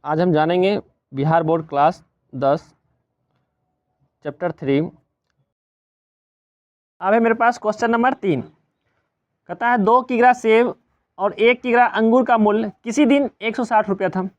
आज हम जानेंगे बिहार बोर्ड क्लास 10 चैप्टर 3। अब है मेरे पास क्वेश्चन नंबर 3। कहता है 2 किग्रा सेब और 1 किग्रा अंगूर का मूल्य किसी दिन 160 रुपया था।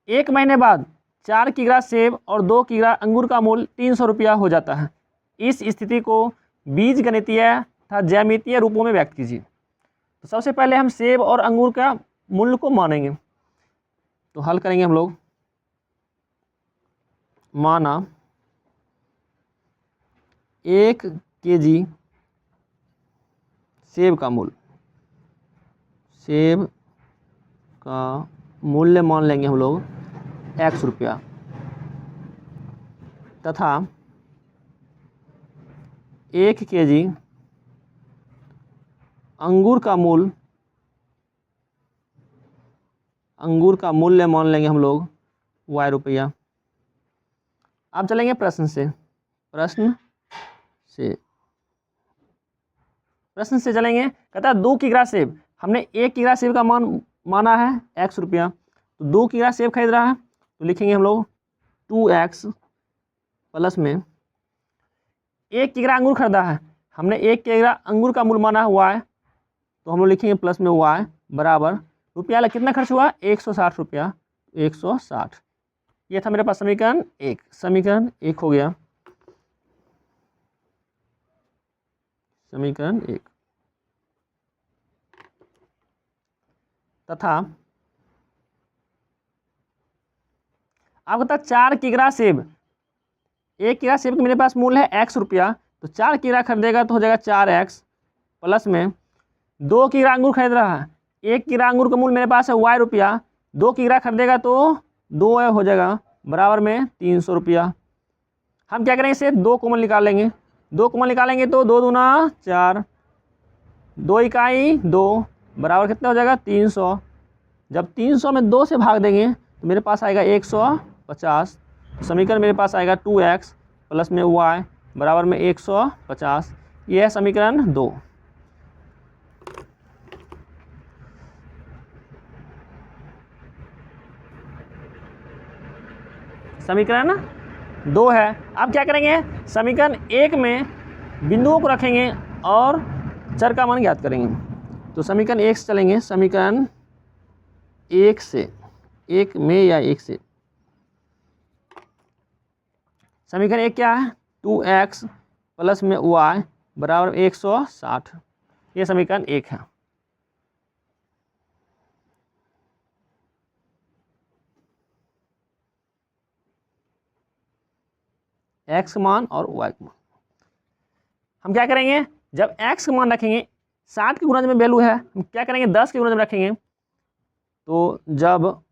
एक महीने बाद 4 किग्रा सेब और 2 किग्रा अंगूर का मूल्य 300 रुपया हो जाता है। इस स्थिति को बीजगणितीय तथा ज्यामितीय रूपों में व्यक्त कीजिए। तो सबसे पहले हम सेब और अंगूर का मूल्य को मानेंगे, तो हल करेंगे हम लोग। माना 1 केजी सेब का मूल्य मान लेंगे हम लोग 100 रुपया, तथा 1 केजी अंगूर का मूल्य मान लेंगे हम लोग y रुपया। अब चलेंगे प्रश्न से चलेंगे। कहता है 2 किग्रा सेब, हमने 1 किग्रा सेब का माना है 100 रुपया, तो 2 किग्रा सेब खरीद रहा है, तो लिखेंगे हम लोग 2x प्लस में 1 किग्रा अंगूर खरीदा है, हमने 1 किग्रा अंगूर का मूल्य माना है y, तो हम लोग लिखेंगे प्लस में y बराबर रुपया कितना खर्च हुआ 160 रुपया, 160। ये था मेरे पास समीकरण 1 हो गया। समीकरण 1 तथा अब कहता 4 किग्रा सेब, 1 किग्रा सेब का मेरे पास मूल्य है 100 रुपया, तो 4 किग्रा खरीदेगा तो हो जाएगा 4x प्लस में 2 किग्रा अंगूर खरीद रहा है, 1 किग्रा अंगूर का मूल्य मेरे पास है y रुपया, 2 किग्रा खरीदेगा तो 2 हो जाएगा बराबर में 300 रुपया। हम क्या करेंगे, इसे 2 कॉमन निकालेंगे, 2 कॉमन निकालेंगे तो 2 दूना 4, 2 इकाई 2 बराबर कितना हो जाएगा 300। जब 300 में 2 से भाग देंगे तो मेरे पास आएगा 150। समीकरण मेरे पास आएगा 2x प्लस में y बराबर में 150। यह है समीकरण 2। समीकरण 2 है। अब क्या करेंगे, समीकरण 1 में बिंदुओं को रखेंगे और चर का मान ज्ञात करेंगे। तो समीकरण 1 से चलेंगे, समीकरण 1 से 1 में या 1 से समीकरण 1 क्या है 2x प्लस में y बराबर 160। ये समीकरण 1 है। x का मान और y का मान हम क्या करेंगे, जब x का मान रखेंगे 60 के गुणज में वैल्यू है, हम क्या करेंगे 10 के गुणज में रखेंगे, तो जब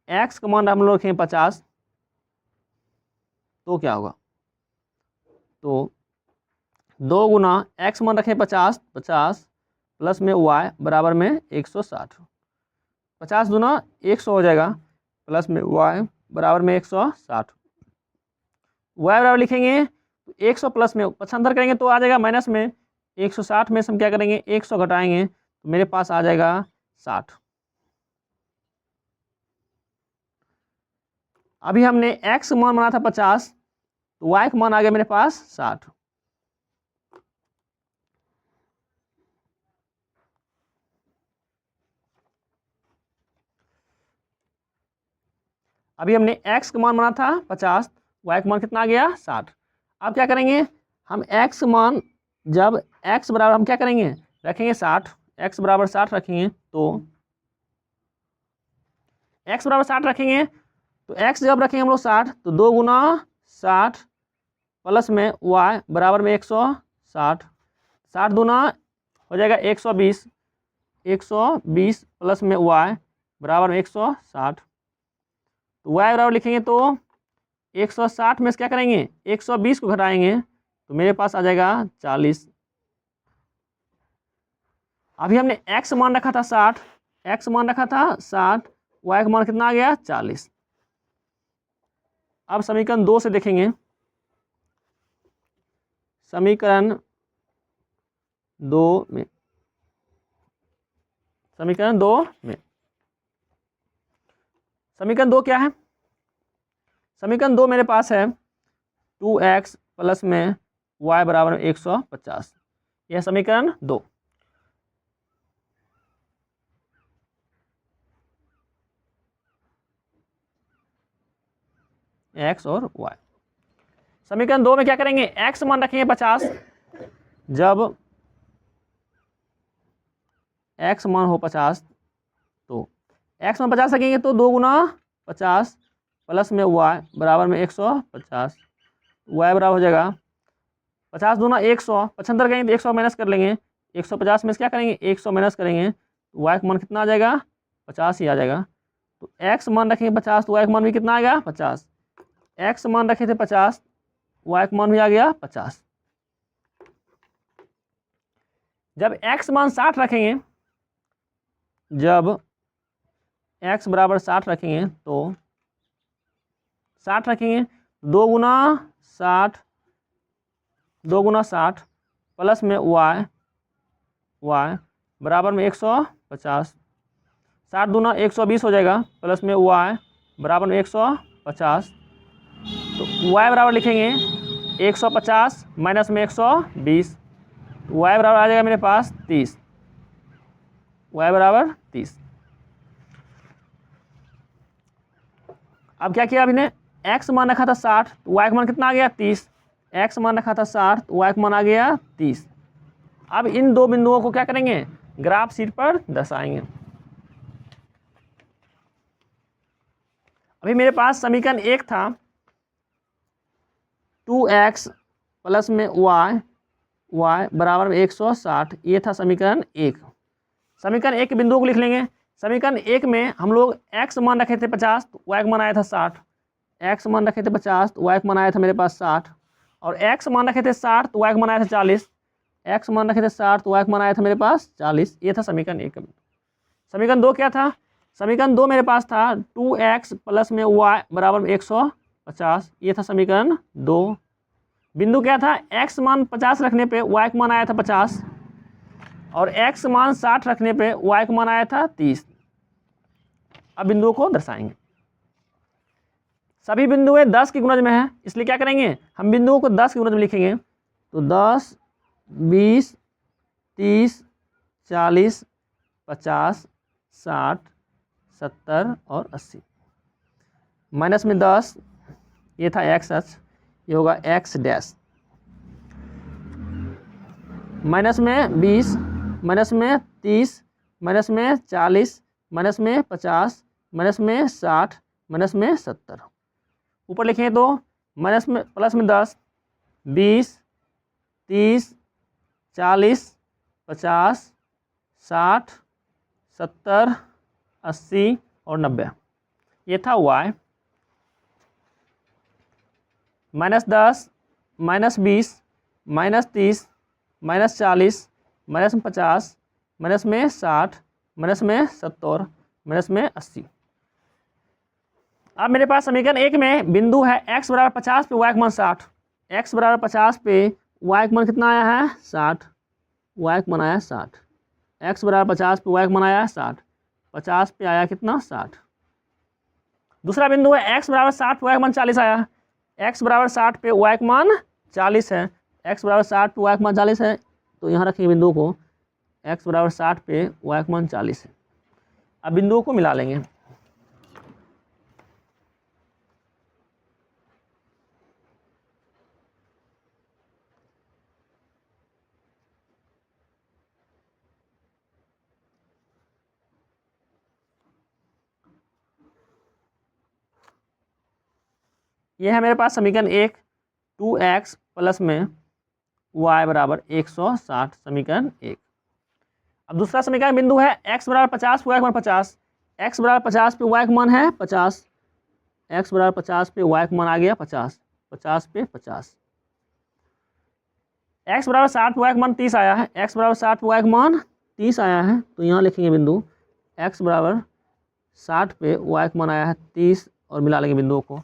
x का मान हम लोग रखेंगे 50, तो क्या होगा, तो 2 गुना x मान रखें 50 प्लस में y बराबर में 160, 50 दूना 100 हो जाएगा प्लस में y बराबर में 160। y बराबर लिखेंगे 100 प्लस में 75 करेंगे तो आ जाएगा माइनस में 160 में से हम क्या करेंगे 100 घटाएंगे तो मेरे पास आ जाएगा 60। अभी हमने x मान माना था 50, तो y का मान आ गया मेरे पास 60। अभी हमने x का मान माना था 50, y का मान कितना आ गया 60। अब क्या करेंगे, हम x मान जब x बराबर हम क्या करेंगे रखेंगे 60, x बराबर 60 रखेंगे, तो x बराबर 60 रखेंगे तो x जब रखेंगे हम लोग 60, तो 2 गुना 60 प्लस में y बराबर में 160, 60 दूना हो जाएगा 120, 120 प्लस में y बराबर में 160, तो y बराबर लिखेंगे तो 160 में से क्या करेंगे 120 को घटाएंगे तो मेरे पास आ जाएगा 40। अभी हमने x मान रखा था 60, x मान रखा था 60, y का मान कितना आ गया 40। अब समीकरण 2 से देखेंगे, समीकरण 2 में समीकरण 2 क्या है? समीकरण 2 मेरे पास है 2x प्लस में y बराबर 150। यह समीकरण 2। x और y। समीकरण 2 में क्या करेंगे? x मान रखेंगे 50। जब x मान हो 50 तो x मान 50 रखेंगे तो 2 गुना 50 प्लस में y बराबर में 150। y बराबर हो जाएगा 50 दूना 100, 75 करेंगे तो 100 माइनस कर लेंगे, 150 में से क्या करेंगे? 100 माइनस करेंगे तो y का मान कितना आ जाएगा? 50 ही आ जाएगा। तो x मान रखेंगे 50 तो y का मान भी कितना आ गया? 50। x मान रखे थे 50, y का मान भी आ गया 50। जब x मान 60 रखेंगे, जब x बराबर 60 रखेंगे तो 60 रखेंगे 2 गुना 60 प्लस में y बराबर में 150। 60 दूना 120 हो जाएगा प्लस में y बराबर में 150। तो y बराबर लिखेंगे 150 माइनस में 120, y बराबर आ जाएगा मेरे पास 30। y बराबर 30। अब क्या किया अभी ने? x मान रखा था 60 तो y का मान कितना आ गया? 30। x मान रखा था 60 तो y का मान आ गया 30। अब इन दो बिंदुओं को क्या करेंगे? ग्राफ शीट पर दर्शाएंगे। अभी मेरे पास समीकरण 1 था 2x प्लस में y बराबर में 160। ये था समीकरण 1। समीकरण 1 के बिंदुओं को लिख लेंगे। समीकरण 1 में हम लोग x मान रखे थे 50 तो y का मान आया था 60। x मान रखे थे 50 तो y का मान आया था मेरे पास 60। और x मान रखे थे 60 तो y का मान आया था 40। x मान रखे थे 60 तो y का मान आया था मेरे पास 40। ये था समीकरण 1 का बिंदु। समीकरण 2 क्या था? समीकरण 2 मेरे पास था 2x प्लस में y बराबर में 150। ये था समीकरण 2। बिंदु क्या था? x मान 50 रखने पे y का मान आया था 50 और x मान 60 रखने पे y का मान आया था 30। अब बिंदुओं को दर्शाएंगे। सभी बिंदुएं 10 की गुणज में है, इसलिए क्या करेंगे? हम बिंदुओं को 10 की गुणज में लिखेंगे। तो 10, 20, 30, 40, 50, 60, 70 और 80। माइनस में 10, ये था x अक्ष, ये होगा x डैश। माइनस में 20, माइनस में 30, माइनस में 40, माइनस में 50, माइनस में 60, माइनस में 70। ऊपर लिखें तो माइनस में प्लस में 10, 20, 30, 40, 50, 60, 70, 80 और 90। ये था y। Minus 10, minus 20, minus 30, minus 40, minus में 50, माइनस में 60, माइनस में 70, माइनस में 80। अब मेरे पास समीकरण 1 में बिंदु है x बराबर 50 पे y का मान 60। x बराबर 50 पे y का मान कितना आया है? 60। y का मान आया 60। x बराबर 50 पे y का मान आया 60। 50 पे आया कितना? 60। दूसरा बिंदु है x बराबर 60 पे y का मान 40 आया। x बराबर 60 पे y का मान 40 है। x बराबर 60 पे y का मान 40 है, तो यहाँ रखेंगे बिंदु को। x बराबर 60 पे y का मान 40 है। अब बिंदुओं को मिला लेंगे। ये है मेरे पास समीकरण 1, 2x प्लस में y बराबर 160, समीकरण 1। अब दूसरा समीकरण बिंदु है x बराबर 50 पे y का मान 50। x बराबर 50 पे y का मान है 50। x बराबर 50 पे y का मान आ गया 50। 50 पे 50। x बराबर 60 पे y का मान 30 आया है। x बराबर 60 पे y का मान 30 आया है, तो यहाँ लिखेंगे बिंदु x बराबर 60 पे y का मान आया है 30 और मिला लेंगे बिंदुओं को।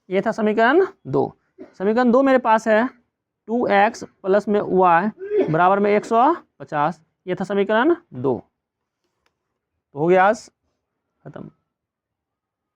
ये था समीकरण 2। समीकरण 2 मेरे पास है 2x प्लस में y बराबर में 150। ये था समीकरण 2। तो हो गया आज खत्म।